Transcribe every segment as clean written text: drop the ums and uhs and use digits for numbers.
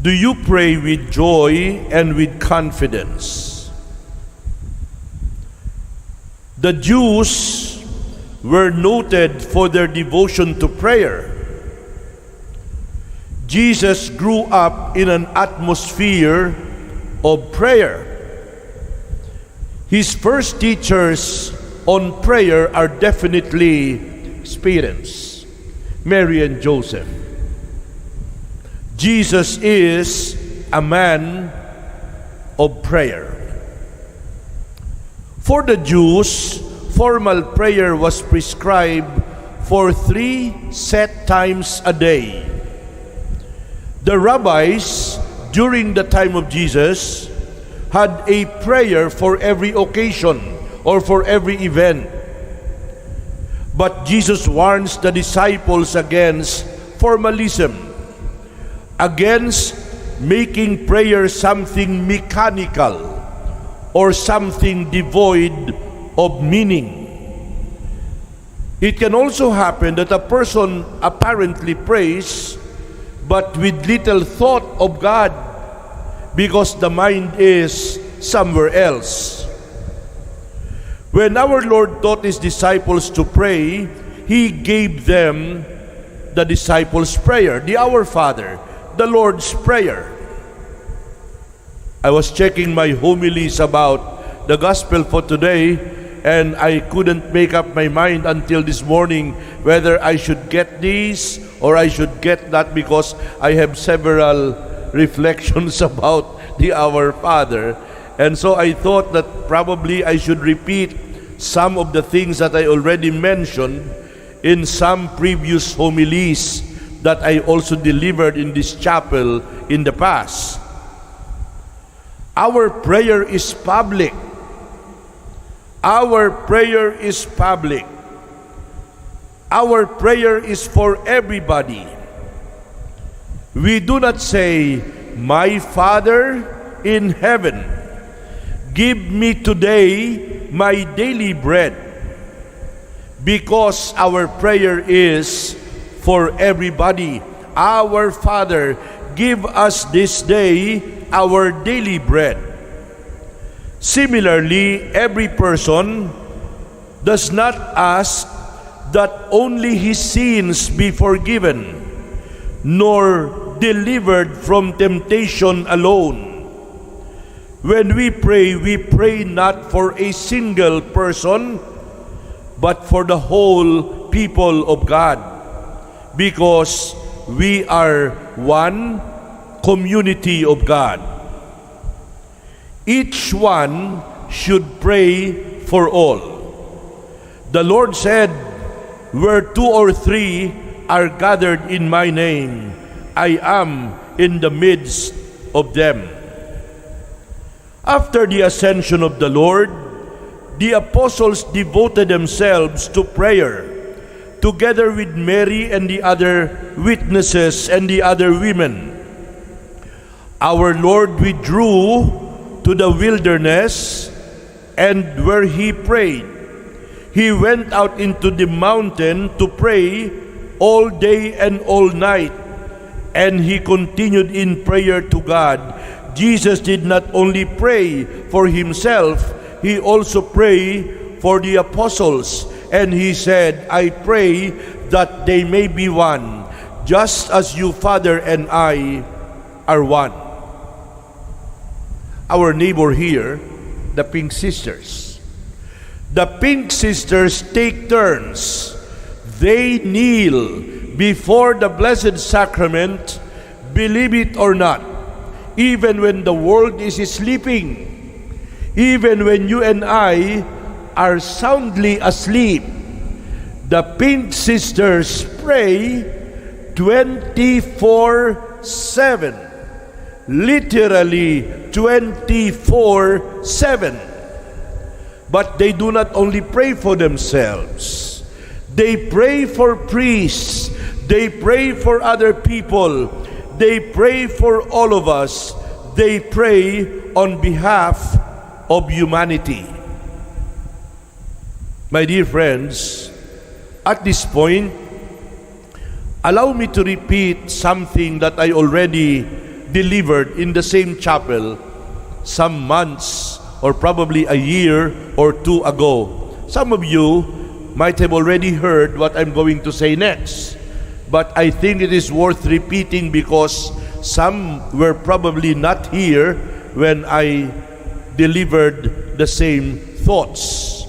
Do you pray with joy and with confidence? The Jews were noted for their devotion to prayer. Jesus grew up in an atmosphere of prayer. His first teachers on prayer are definitely his parents, Mary and Joseph. Jesus is a man of prayer. For the Jews, formal prayer was prescribed for 3 set times a day. The rabbis, during the time of Jesus, had a prayer for every occasion or for every event. But Jesus warns the disciples against formalism, against making prayer something mechanical or something devoid of meaning. It can also happen that a person apparently prays but with little thought of God because the mind is somewhere else. When our Lord taught His disciples to pray, He gave them the disciples' prayer, the Our Father, the Lord's Prayer. I was checking my homilies about the gospel for today, and I couldn't make up my mind until this morning whether I should get these or I should get that, because I have several reflections about the Our Father. And so I thought that probably I should repeat some of the things that I already mentioned in some previous homilies that I also delivered in this chapel in the past. Our prayer is public. Our prayer is public. Our prayer is for everybody. We do not say, "My Father in heaven, give me today my daily bread," because our prayer is for everybody. Our Father, give us this day our daily bread. Similarly, every person does not ask that only his sins be forgiven, nor delivered from temptation alone. When we pray not for a single person, but for the whole people of God, because we are one community of God. Each one should pray for all. The Lord said, "Where 2 or 3 are gathered in my name, I am in the midst of them." After the ascension of the Lord, the apostles devoted themselves to prayer, together with Mary and the other witnesses and the other women. Our Lord withdrew to the wilderness, and where He prayed, He went out into the mountain to pray all day and all night, and He continued in prayer to God. Jesus did not only pray for Himself, He also prayed for the apostles, and He said, "I pray that they may be one, just as you, Father, and I are one." Our neighbor here, the Pink Sisters. The Pink Sisters take turns. They kneel before the Blessed Sacrament, believe it or not, even when the world is sleeping, even when you and I are soundly asleep. The Pink Sisters pray 24/7, literally 24/7. But they do not only pray for themselves. They pray for priests. They pray for other people. They pray for all of us. They pray on behalf of humanity. My dear friends, at this point, allow me to repeat something that I already delivered in the same chapel some months or probably a year or two ago. Some of you might have already heard what I'm going to say next, but I think it is worth repeating because some were probably not here when I delivered the same thoughts.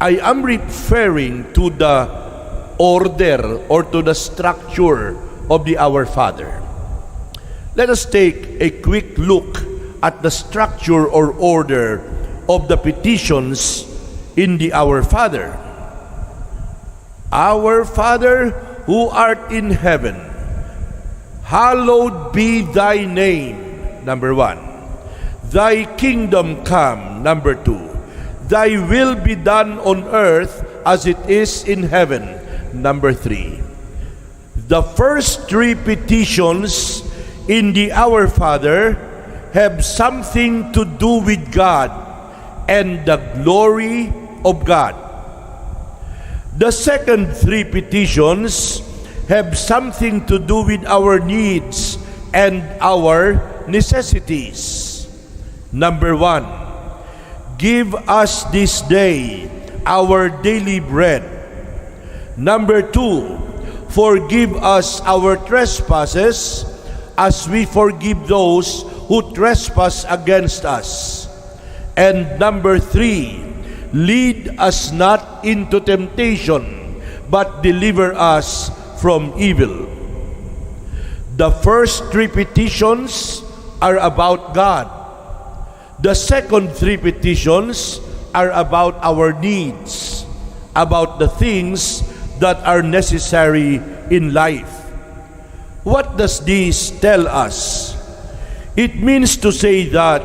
I am referring to the order or to the structure of the Our Father. Let us take a quick look at the structure or order of the petitions in the Our Father. Our Father who art in heaven, hallowed be thy name, number 1. Thy kingdom come, number 2. Thy will be done on earth as it is in heaven, number 3. The first three petitions in the Our Father have something to do with God and the glory of God. The second three petitions have something to do with our needs and our necessities. Number 1, give us this day our daily bread. Number 2, forgive us our trespasses as we forgive those who trespass against us. And number 3, lead us not into temptation, but deliver us from evil. The first three petitions are about God. The second three petitions are about our needs, about the things that are necessary in life. What does this tell us? It means to say that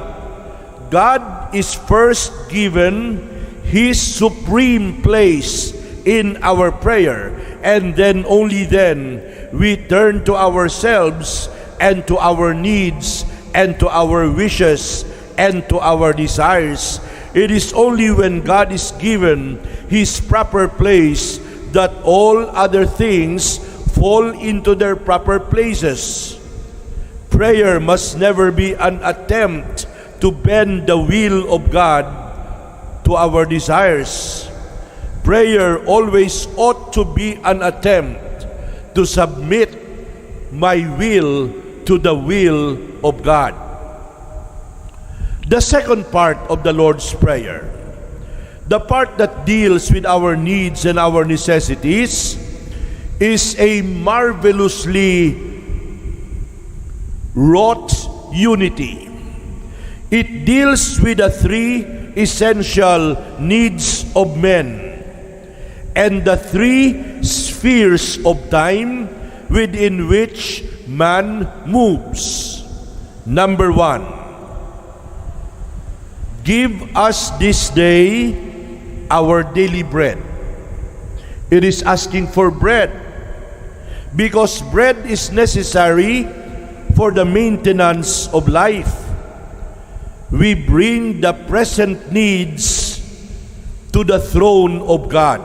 God is first given His supreme place in our prayer, and then only then we turn to ourselves and to our needs and to our wishes and to our desires. It is only when God is given His proper place that all other things fall into their proper places. Prayer must never be an attempt to bend the will of God to our desires. Prayer always ought to be an attempt to submit my will to the will of God. The second part of the Lord's Prayer, the part that deals with our needs and our necessities, is a marvelously wrought unity. It deals with the three essential needs of men and the three spheres of time within which man moves. Number 1, give us this day our daily bread. It is asking for bread because bread is necessary for the maintenance of life. We bring the present needs to the throne of God.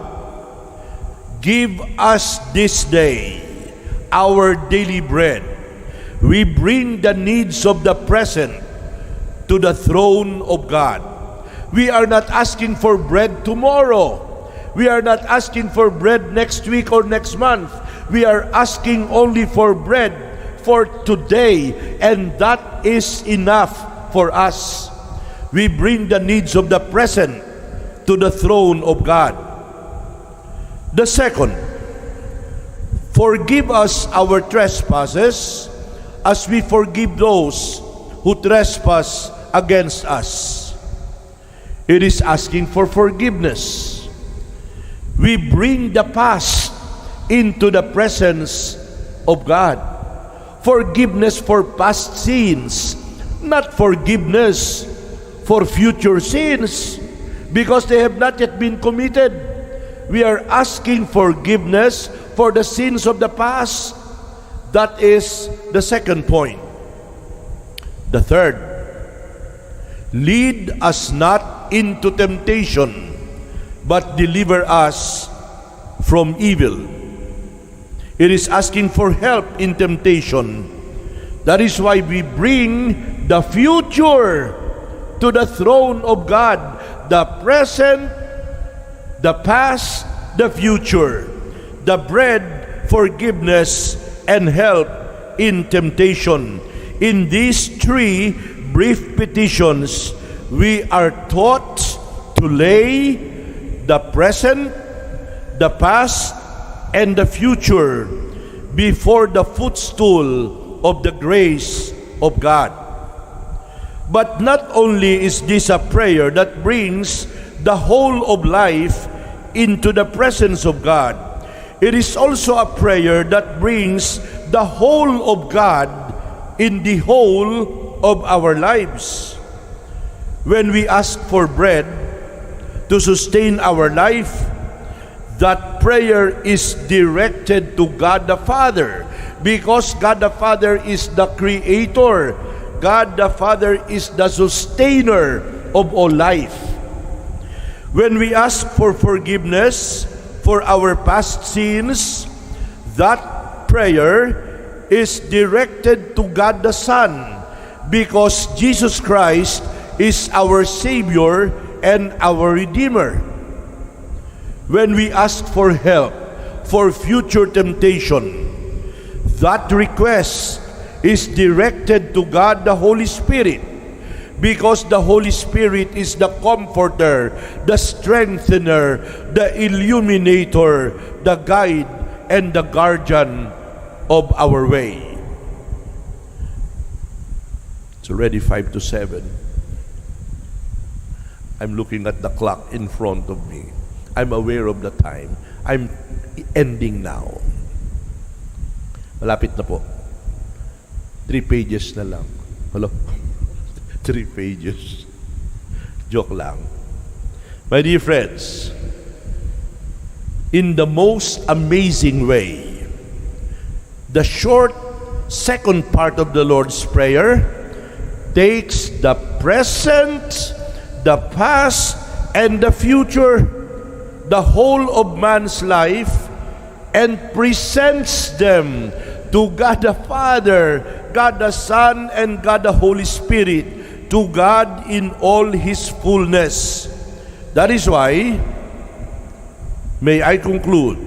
Give us this day our daily bread. We bring the needs of the present to the throne of God. We are not asking for bread tomorrow. We are not asking for bread next week or next month. We are asking only for bread for today, and that is enough for us. We bring the needs of the present to the throne of God. The second, forgive us our trespasses as we forgive those who trespass against us. It is asking for forgiveness. We bring the past into the presence of God. Forgiveness for past sins, not forgiveness for future sins, because they have not yet been committed. We are asking forgiveness for the sins of the past. That is the second point. The third, lead us not into temptation, but deliver us from evil. It is asking for help in temptation. That is why we bring the future to the throne of God. The present, the past, the future. The bread, forgiveness, and help in temptation. In these three brief petitions, we are taught to lay the present, the past, and the future before the footstool of the grace of God. But not only is this a prayer that brings the whole of life into the presence of God, it is also a prayer that brings the whole of God in the whole of our lives. When we ask for bread to sustain our life, that prayer is directed to God the Father, because God the Father is the Creator. God the Father is the sustainer of all life. When we ask for forgiveness for our past sins, that prayer is directed to God the Son, because Jesus Christ is our Savior and our Redeemer. When we ask for help for future temptation, that request is directed to God the Holy Spirit, because the Holy Spirit is the comforter, the strengthener, the illuminator, the guide, and the guardian of our way. It's already 5 to 7. I'm looking at the clock in front of me. I'm aware of the time. I'm ending now. Malapit na po. 3 pages na lang. Hello? 3 pages. Joke lang. My dear friends, in the most amazing way, the short second part of the Lord's Prayer takes the present, the past, and the future, the whole of man's life, and presents them to God the Father, God the Son, and God the Holy Spirit, to God in all His fullness. That is why, may I conclude,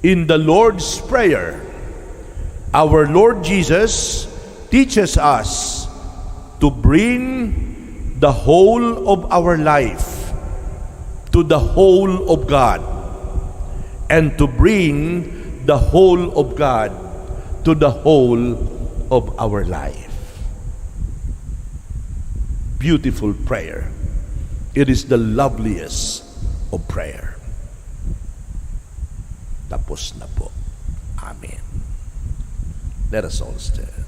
in the Lord's Prayer, our Lord Jesus teaches us to bring the whole of our life to the whole of God, and to bring the whole of God to the whole of our life. Beautiful prayer. It is the loveliest of prayer. Tapos na po. Amen. Let us all stand.